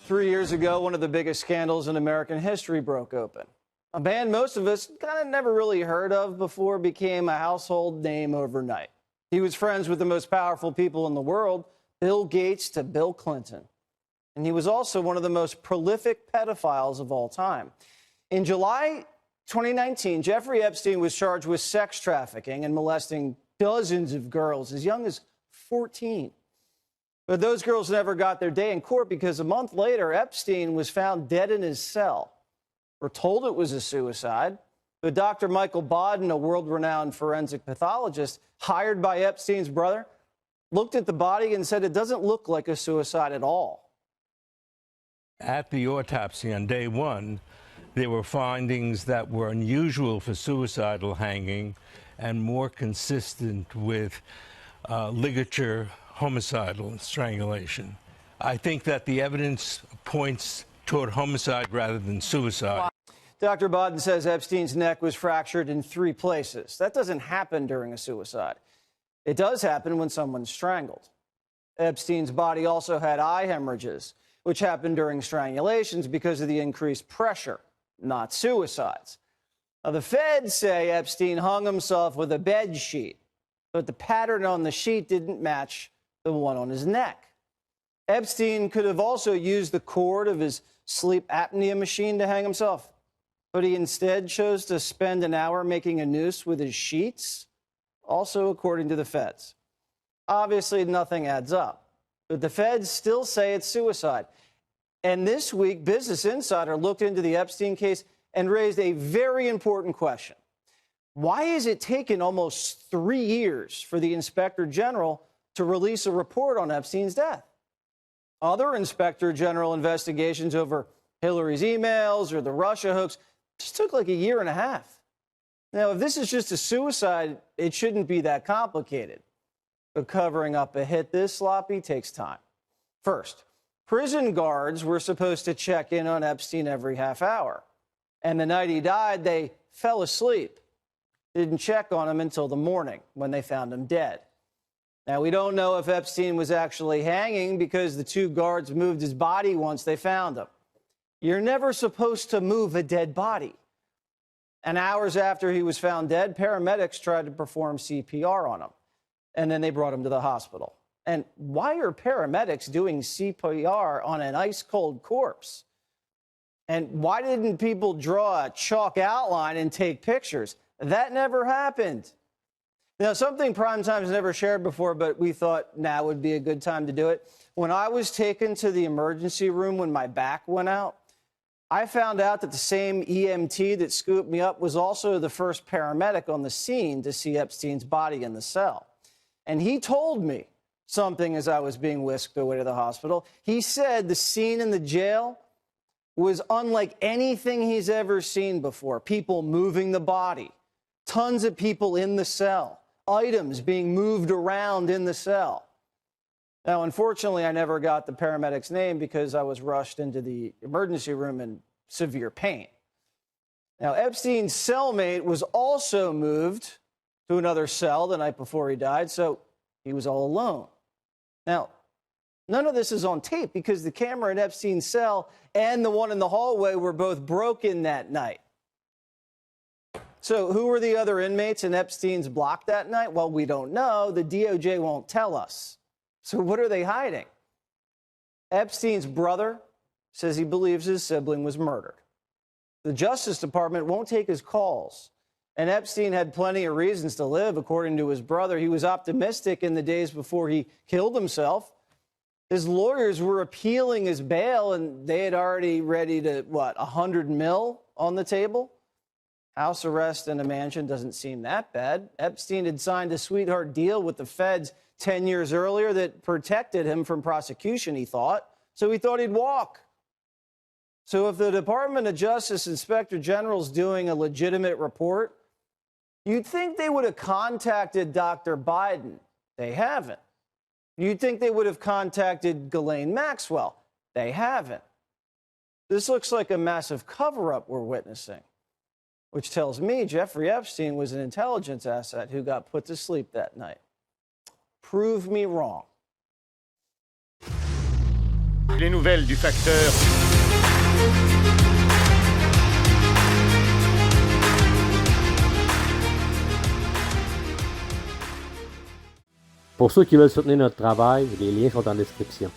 3 years ago, one of the biggest scandals in American history broke open. A man most of us kind of never really heard of before became a household name overnight. He was friends with the most powerful people in the world, Bill Gates to Bill Clinton. And he was also one of the most prolific pedophiles of all time. In July 2019, Jeffrey Epstein was charged with sex trafficking and molesting dozens of girls as young as 14. But those girls never got their day in court because a month later, Epstein was found dead in his cell. We're told it was a suicide, but Dr. Michael Bodden, a world-renowned forensic pathologist hired by Epstein's brother, looked at the body and said it doesn't look like a suicide at all. At the autopsy on day one, there were findings that were unusual for suicidal hanging and more consistent with ligature homicidal strangulation. I think that the evidence points toward homicide rather than suicide. Dr. Bodden says Epstein's neck was fractured in 3 places. That doesn't happen during a suicide. It does happen when someone's strangled. Epstein's body also had eye hemorrhages, which happened during strangulations because of the increased pressure, not suicides. Now, the feds say Epstein hung himself with a bed sheet, but the pattern on the sheet didn't match the one on his neck. Epstein could have also used the cord of his sleep apnea machine to hang himself, but he instead chose to spend an hour making a noose with his sheets, also according to the feds. Obviously, nothing adds up, but the feds still say it's suicide. And this week, Business Insider looked into the Epstein case and raised a very important question. Why has it taken almost 3 years for the Inspector General to release a report on Epstein's death? Other Inspector General investigations over Hillary's emails or the Russia hoax just took like 1.5 years. Now, if this is just a suicide, it shouldn't be that complicated. But covering up a hit this sloppy takes time. First, prison guards were supposed to check in on Epstein every half hour. And the night he died, they fell asleep. Didn't check on him until the morning when they found him dead. Now, we don't know if Epstein was actually hanging because the 2 guards moved his body once they found him. You're never supposed to move a dead body. And hours after he was found dead, paramedics tried to perform CPR on him. And then they brought him to the hospital. And why are paramedics doing CPR on an ice-cold corpse? And why didn't people draw a chalk outline and take pictures? That never happened. Now, something Primetime's never shared before, but we thought now would be a good time to do it. When I was taken to the emergency room when my back went out, I found out that the same EMT that scooped me up was also the first paramedic on the scene to see Epstein's body in the cell. And he told me something as I was being whisked away to the hospital. He said the scene in the jail was unlike anything he's ever seen before. People moving the body, tons of people in the cell, items being moved around in the cell. Now, unfortunately, I never got the paramedic's name because I was rushed into the emergency room in severe pain. Now, Epstein's cellmate was also moved to another cell the night before he died, so he was all alone. Now, none of this is on tape because the camera in Epstein's cell and the one in the hallway were both broken that night. So who were the other inmates in Epstein's block that night? Well, we don't know. The DOJ won't tell us. So what are they hiding? Epstein's brother says he believes his sibling was murdered. The Justice Department won't take his calls. And Epstein had plenty of reasons to live, according to his brother. He was optimistic in the days before he killed himself. His lawyers were appealing his bail, and they had already ready to, $100 million on the table? House arrest in a mansion doesn't seem that bad. Epstein had signed a sweetheart deal with the feds 10 years earlier that protected him from prosecution, he thought. So he thought he'd walk. So if the Department of Justice Inspector General's doing a legitimate report, you'd think they would have contacted Dr. Biden. They haven't. You'd think they would have contacted Ghislaine Maxwell. They haven't. This looks like a massive cover-up we're witnessing, which tells me Jeffrey Epstein was an intelligence asset who got put to sleep that night. Prove me wrong. les nouvelles du Facteur. Pour ceux qui veulent soutenir notre travail, les liens sont en description.